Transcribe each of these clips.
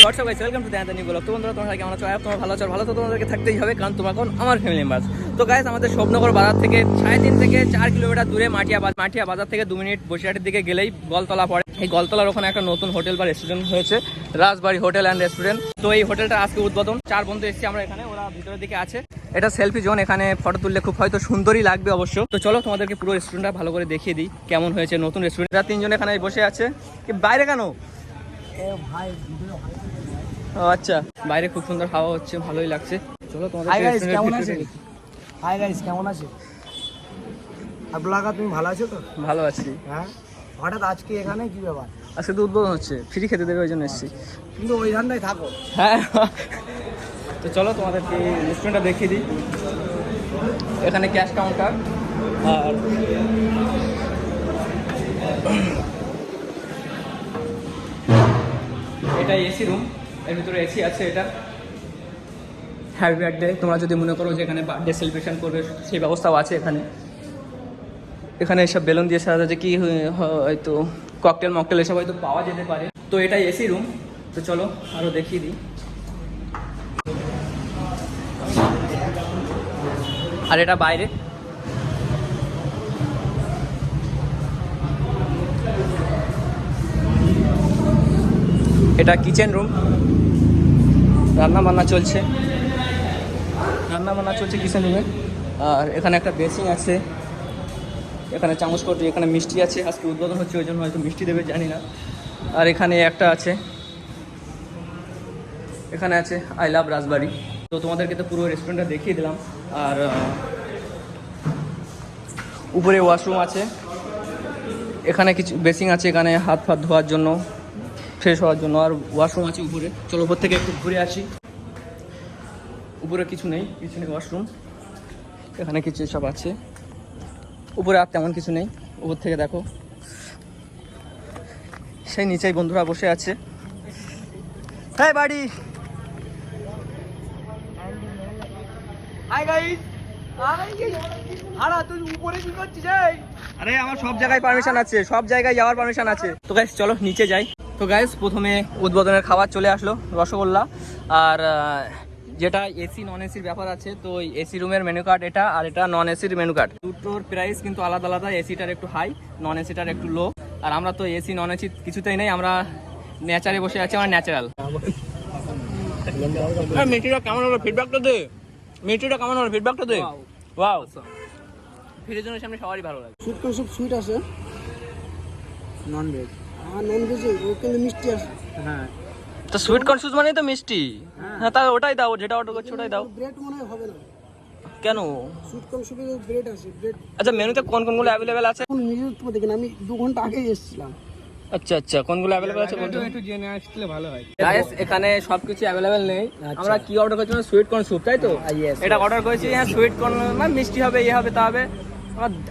WhatsApp guys, welcome to the new blog. তো বন্ধুরা, তোমরা কেমন আছো? তোমরা ভালো আছো? ভালো তো তোমাদেরকে থাকতেই হবে, কারণ তোমরা এখন আমার ফ্যামিলি মেম্বার্স। তো গাইস, আমাদের শোভনগর বাজার থেকে 3.5 থেকে 4 কিলোমিটার দূরে মাটিয়া বাজার থেকে 2 মিনিট বসিরহাটের দিকে গেলেই গলতলা পড়ে। এই গলতলার ওখানে একটা নতুন হোটেল বা রেস্টুরেন্ট হয়েছে, রাজবাড়ি হোটেল অ্যান্ড রেস্টুরেন্ট। তো এই হোটেলটা আজকে উদ্বোধন। 4 বন্ধু এসেছি আমরা এখানে, ওরা ভিতরের দিকে আছে। এটা সেলফি জোন, এখানে ফটো তুললে খুব হয়তো সুন্দরই লাগবে অবশ্য। তো চলো তোমাদেরকে পুরো রেস্টুরেন্টটা ভালো করে দেখিয়ে দিই কেমন হয়েছে নতুন রেস্টুরেন্ট। 3 জন এখানে বসে আছে। কি বাইরে কেন? ও আচ্ছা, বাইরে খুব সুন্দর হাওয়া হচ্ছে, ভালোই লাগছে। চলো তোমাদের হাই গাইস, কেমন আছেন? হাই গাইস, কেমন আছেন? আব্দুল্লাহ, তুমি ভালো আছো তো? ভালো আছি। হ্যাঁ, হঠাৎ আজকে এখানে কি ব্যাপার? আজকে তো উদ্বোধন হচ্ছে, ফ্রি খেতে দেবে ওই জন্য এসেছি। কিন্তু ওই ধান্দায় থাকো। হ্যাঁ, তো চলো তোমাদেরকে রেস্টুরেন্টটা দেখিয়ে দিই। এখানে ক্যাশ কাউন্টার, আর এটা এসি রুম, এর ভিতরে এসি আছে। এটা হ্যাপি বার্থডে, তোমরা যদি মনে করো যে এখানে বার্থডে সেলিব্রেশন করবে সেই ব্যবস্থাও আছে এখানে। এখানে এসব বেলুন দিয়ে সাজা যে কি হয়তো ককটেল এসব হয়তো পাওয়া যেতে পারে। তো এটা এসি রুম। তো চলো আরও দেখিয়ে দিই। আর এটা বাইরে। এটা কিচেন রুম, রান্না বান্না চলছে কিচেন রুমে। আর এখানে একটা বেসিং আছে, এখানে চামচ কটি, এখানে মিষ্টি আছে। আজকে উদ্বোধন হচ্ছে ওই জন্য হয়তো মিষ্টি দেবে, জানি না। আর এখানে একটা আছে, এখানে আছে আই লাভ রাজবাড়ি। তো তোমাদেরকে তো পুরো রেস্টুরেন্টটা দেখিয়ে দিলাম। আর উপরে ওয়াশরুম আছে, এখানে কিছু বেসিং আছে, এখানে হাত ফাত ধোয়ার জন্য, ফ্রেশ হওয়ার জন্য। আর ওয়াশরুম আছে উপরে। চলো উপর থেকে একটু ঘুরে আসি। উপরে কিছু নেই, পিছনে ওয়াশরুম, এখানে কিছু সব আছে। উপরে আর তেমন কিছু নেই। উপর থেকে দেখো, সেই নিচেই বন্ধুরা বসে আছে। হ্যাঁ বাড়ি। হাই গাইস, তুই উপরে কি করছিস? আরে আমার সব জায়গায় পারমিশন আছে, সব জায়গায় যাওয়ার পারমিশন আছে। তো গাইস চলো নিচে যাই। তো গাইস, প্রথমে উদ্বোধনের খাবার চলে আসলো, রসগোল্লা। আর যেটা এসি নন এসির ব্যাপার আছে, তো এসি রুমের মেনু কার্ড এটা, আর এটা নন এসির মেনু কার্ড। দুটোর প্রাইস কিন্তু আলাদা আলাদা, এসিটার একটু হাই, নন এসিটার একটু লো। আর আমরা তো এসি নন এসি কিছুতেই নেই, আমরা ন্যাচারে বসে আছি, আমরা ন্যাচারাল। মিষ্টিটা কেমন হলো ফিডব্যাকটা দে, ওয়াও, ফিরের জন্য সামনে সবারই ভালো লাগে। সুইট কোন সব সুইট আছে, নন ভেজ। আর নন ভেজে ও কিন্তু মিষ্টি আছে। হ্যাঁ, তো সুইট কর্ন সুজ মানে তো মিষ্টি। হ্যাঁ, তাহলে ওটাই দাও, যেটা অর্ডার করছো ওটাই দাও। ব্রেড মনে হয় হবে না। কেন? সুইট কোন সুপে ব্রেড আছে, ব্রেড। আচ্ছা, মেনুতে কোনগুলো অ্যাভেলেবেল আছে? এখন নিজে তো দেখেন, আমি 2 ঘন্টা আগে এসেছিলাম। আচ্ছা, কোনগুলো অ্যাভেলেবেল আছে বলতো? একটু জেনে আসলে ভালো হয়। গাইস, এখানে সবকিছু অ্যাভেলেবেল নেই। আমরা কি অর্ডার করেছিলাম? সুইট কর্ন স্যুপ, তাই তো? এটা অর্ডার করেছি। হ্যাঁ, সুইট কর্ন মানে মিষ্টি হবে, হবে তা হবে।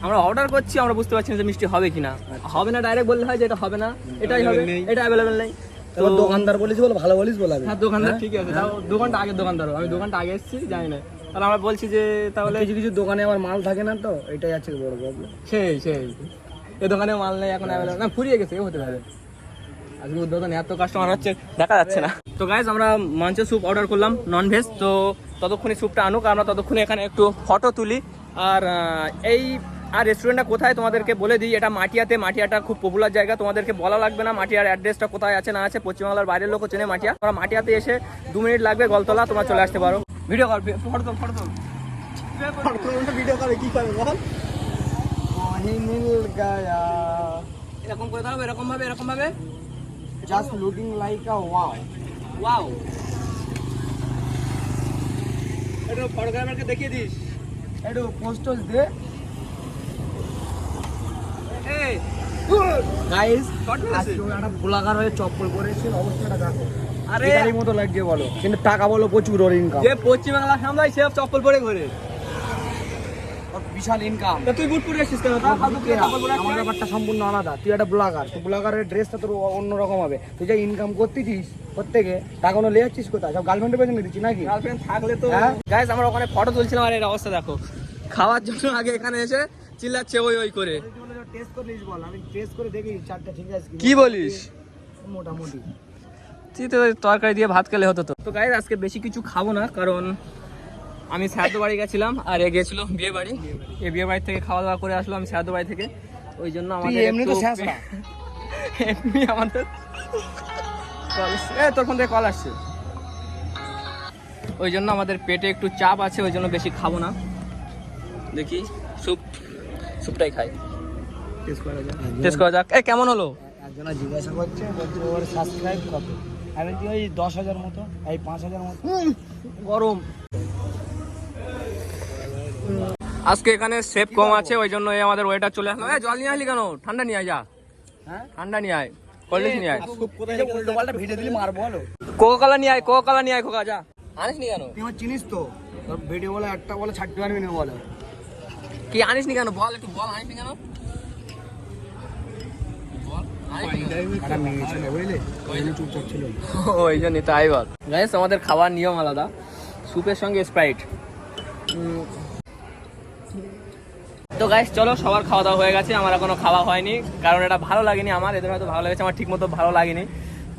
আমরা অর্ডার করছি, আমরা বুঝতে পারছি না যে মিষ্টি হবে কিনা। হবে না ডাইরেক্ট বললে হয় যে এটা হবে না, এটাই হবে, এটা অ্যাভেলেবেল নেই। তো দোকানদার বলিস বল, ভালো বলিস বল। হ্যাঁ, দোকানদার ঠিক আছে, তাও 2 ঘন্টা আগের দোকানদার, আমি 2 ঘন্টা আগে এসেছি, জানি না। তাহলে আমরা বলছি যে তাহলে কিছু দোকানে আমার মাল থাকে না, তো এটাই আছে বড় প্রবলেম। সেই এই দোকানে মাল নেই এখন অ্যাভেলেবল, না ফুরিয়ে গেছে, হতে পারে। আজকে উদ্বোধন এত কাস্টমার হচ্ছে, দেখা যাচ্ছে না। তো গাইজ, আমরা মাঞ্চ স্যুপ অর্ডার করলাম নন ভেজ। তো ততক্ষণে স্যুপটা আনুক, আমরা ততক্ষণে এখানে একটু ফটো তুলি। আর রেস্টুরেন্টটা কোথায় তোমাদেরকে বলে দিই। এটা মাটিয়াটা খুব পপুলার জায়গা, তোমাদেরকে বলা লাগবে না মাটিয়ার অ্যাড্রেসটা কোথায় আছে না আছে। পশ্চিমবাংলার বাইরের লোকও চেনে মাটিয়া। তোমরা মাটিয়াতে এসে 2 মিনিট লাগবে, গলতলা, তোমরা চলে আসতে পারো। ভিডিও কর, ফটো ভিডিও করে কি করে বল? মিল গায়া, এরকম করে দাও, এরকম ভাবে জাস্ট লুকিং লাইক আ ওয়াও। এটা ফটোগ্রাফারকে দেখিয়ে দিস, একটু পোস্টস দে। এই গাইস, শর্ট আজকে একটা ব্লগার হয়ে চপ্পল পরেছিল, অবস্থাটা দেখো। আরে এটারই মতো লাগছে বলো, কিন্তু টাকা বলো প্রচুর, ওর ইনকাম। যে পশ্চিমবাংলা সামলায় সে চপ্পল পরে ঘোরে, বিশাল ইনকাম। তা তুই বুট পরে আসছিস কেন? আমার ব্যাপারটা সম্পূর্ণ আলাদা। তুই একটা ব্লগার, তো ব্লগারের ড্রেসটা তোর অন্যরকম হবে। তুই যা ইনকাম করতেছিস প্রত্যেকে, টাকা লে যাচ্ছিস কোথায়? সব গার্লফ্রেন্ডের পেছনে দিচ্ছি নাকি? গার্লফ্রেন্ড থাকলে তো। গাইস, আমরা ওখানে ফটো তুলছিলাম, আর এর অবস্থা দেখো। খাওয়ার জন্য আগে এখানে এসে চিল্লাচ্ছে ওই করে। টেস্ট করে নিস বল, আমি টেস্ট করে দেখি চারটা ঠিক আছে কি বলিস? মোটামুটি তুই তো তরকারি দিয়ে ভাত খেলে হতো। তো গাইস আজকে বেশি কিছু খাবো না, কারণ আমি শ্রাদ্ধ বাড়ি গেছিলাম আর এ গেছিল বিয়ে বাড়ি। এই বিয়ে বাড়ি থেকে খাওয়া দাওয়া করে আসলো আমি শ্রাদ্ধ বাড়ি থেকে, ওই জন্য আমাদের এমনি তো শেষ না। এমনি আমাদের তোর ফোন থেকে কল আসছে, ওই জন্য আমাদের পেটে একটু চাপ আছে, ওই জন্য বেশি খাবো না। দেখি স্যুপটাই খাই, টেস্ট করা যাক। কেমন হলো? একজনা জিজ্ঞাসা করছে, বলছে ওর সাবস্ক্রাইব কত? আমি কি ওই 10,000 মতো, এই 5,000 মতো। গরম আজকে এখানে সেফ কম আছে, ওই জন্য আমাদের ওয়েটার চলে আসলো। জল নিয়ে আসলি কেন? ঠান্ডা নিয়ে আয়, যা হ্যাঁ ঠান্ডা নিয়ে আয়, কোল্ড ড্রিঙ্কস নিয়ে আয়, উল্টো পাল্টা ভিডিও দিলি মারবো বলো। কোকা নিয়ে আয়, কোকা নিয়ে আয়, খোকা যা। আনিস নি কেন? তুই আমার চিনিস তো, তোর ভিডিও বলে একটা বলে ছাড়তে পারবি না বলে। কি আনিস নি কেন? বল একটু বল, আনিস নি কেন? বল আনিস নি কেন? একটা মেয়ে ছিল বুঝলি, ওই জন্য চুপচাপ ছিল। ওই জন্যই তাই বল। গাইস আমাদের খাওয়ার নিয়ম আলাদা, স্যুপের সঙ্গে স্প্রাইট। তো গাইস চলো, সবার খাওয়া দাওয়া হয়ে গেছে, আমার এখনো খাওয়া হয়নি, কারণ এটা ভালো লাগেনি আমার, এদের হয়তো ভালো লেগেছে, আমার ঠিক মতো ভালো লাগেনি।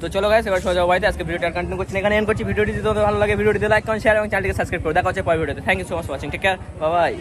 তো চলো গাইস এবার সোজা বাড়িতে। আজকে ভিডিওটা কন্টিনিউ করছি, এখানে এন্ড করছি। ভিডিওটি যদি তোমাদের ভালো লাগে ভিডিওটি লাইক কমেন্ট শেয়ার এবং চ্যানেলটিকে সাবস্ক্রাইব করো। দেখা হচ্ছে পরের ভিডিওতে। Thank you so much for watching, take care, bye by.